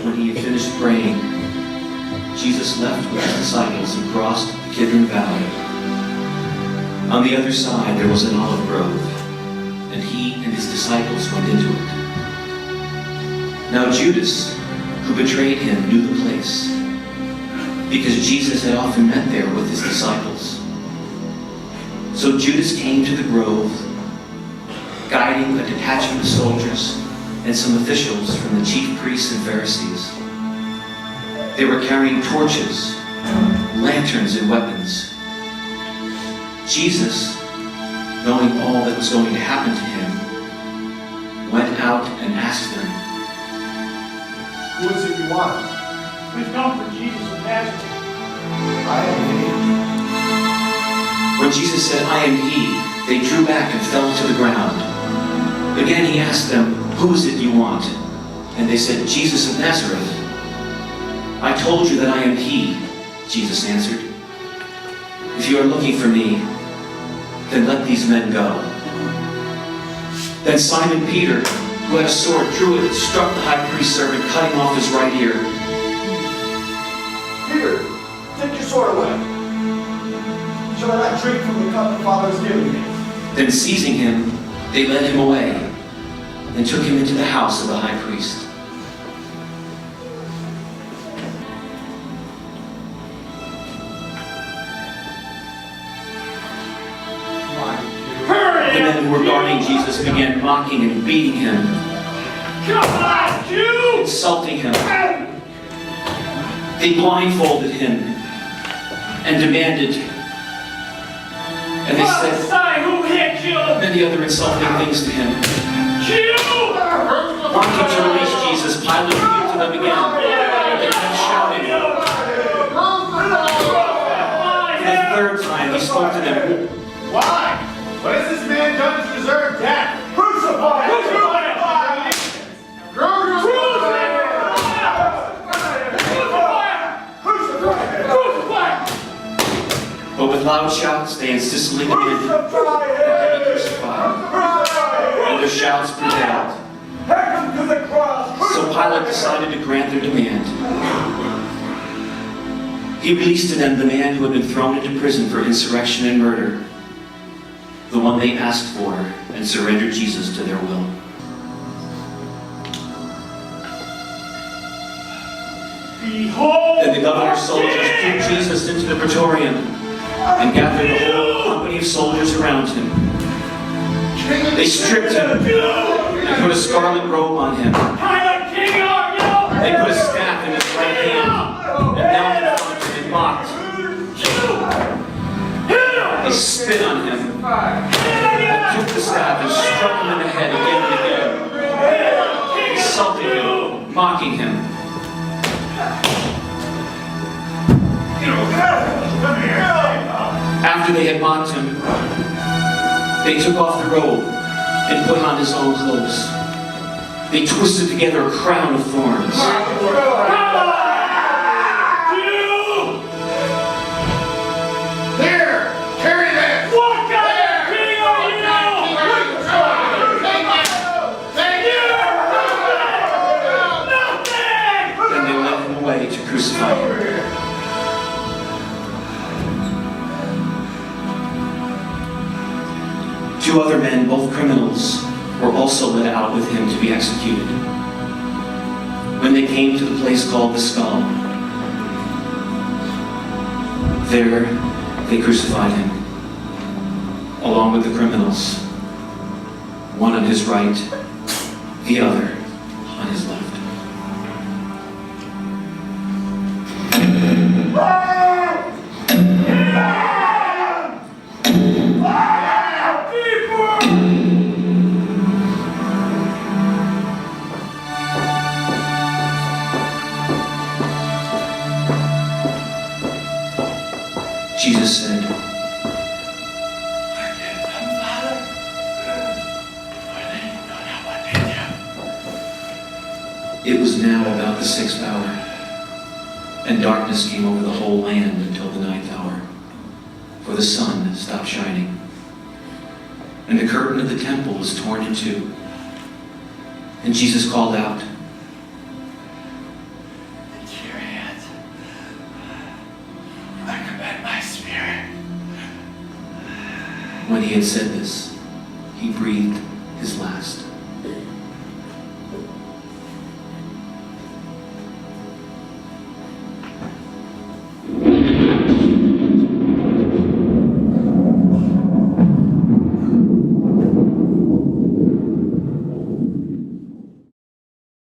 When he had finished praying, Jesus left with his disciples and crossed the Kidron Valley. On the other side there was an olive grove, and he and his disciples went into it. Now Judas, who betrayed him, knew the place, because Jesus had often met there with his disciples. So Judas came to the grove, guiding a detachment of soldiers and some officials from the chief priests and Pharisees. They were carrying torches, lanterns, and weapons. Jesus, knowing all that was going to happen to him, went out and asked them, "Who is it you want?" We've come for Jesus of Nazareth. "I am When Jesus said, "I am he," they drew back and fell to the ground. Again he asked them, "Who is it you want?" And they said, "Jesus of Nazareth." "I told you that I am he," Jesus answered. "If you are looking for me, then let these men go." Then Simon Peter, who had a sword, drew it and struck the high priest's servant, cutting off his right ear. Peter, take your sword away. Shall I not drink from the cup the Father has given me?" Then seizing him, they led him away and took him into the house of the high priest. The men who were guarding Jesus began mocking and beating him, Come on, you! insulting him. They blindfolded him and demanded, and they said Prophesy, who hit you? many other insulting things to him. You! Wanting to release Jesus, Pilate appealed to them again. They kept shouting. For the third time, he spoke to them. Why? What has this man done to deserve death? Crucify him! Crucify him! But with loud shouts, they insistently demanded that he be crucified. And their shouts prevailed. Hang him to the cross! So Pilate decided to grant their demand. He released to them the man who had been thrown into prison for insurrection and murder, the one they asked for, and surrendered Jesus to their will. Behold! Then the governor's soldiers threw Jesus into the praetorium and gathered a whole company of soldiers around him. They stripped him and put a scarlet robe on him. I'm a king, are you? They put a staff in his right hand and knelt in front of him and mocked. They spit on him, and took the staff and struck him in the head again and again, insulting him, mocking him. After they had mocked him, they took off the robe and put on his own clothes. They twisted together a crown of thorns. Here! Carry this! What kind of king are you? Nothing! Then they led him away to crucify him. Two other men, both criminals, were also led out with him to be executed. When they came to the place called the Skull, there they crucified him, along with the criminals, one on his right, the other on his left. Jesus said, it was now about the 6th hour, and darkness came over the whole land until the 9th hour, for the sun stopped shining, and the curtain of the temple was torn in two. And Jesus called out, When he had said this, he breathed his last.